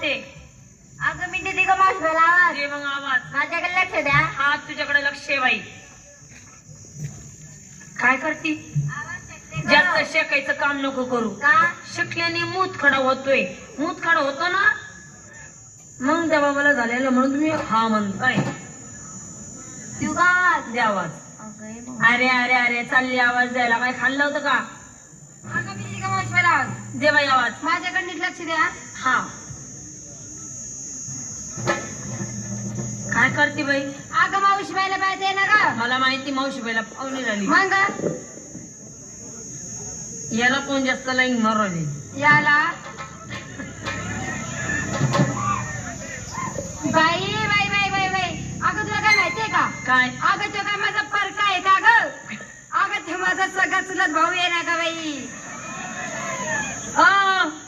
आहे. अगं मी देते का मावशीला आवाज? दे मग आवाज. माझ्याकडे लक्ष द्या. हा तुझ्याकडे लक्ष आहे बाई. काय करती? आवाज शकते का? जास्त शेकायचं काम नको करू. का? शिकल्याने मूत खडा होतोय. मूत खडा होतो ना मग त्या बाबाला झालेलं म्हणून तुम्ही हा म्हणताय. देऊ का आवाज? दे आवाज. अगं हे बघ. अरे अरे अरे चालली आवाज द्यायला. काय खाल्लं होतं का? अगं मी देते का मावशीला आवाज? दे बाई आवाज. माझ्याकडे नीट लक्ष द्या. हा काय करते बाई? अगं मावशी बाईला पाहिजे आहे ना का? मला माहिती मावशी बाईला पाहुणे झाली. मग याला कोण जास्त लाईन मारवली? याला बाई बाई बाई बाई बाई. अगं तुला काय माहितीये का? काय? अगं तो काय माझा परका आहे का ग? अगं ते माझा सगळा चुलत भाऊ आहे ना का बाई?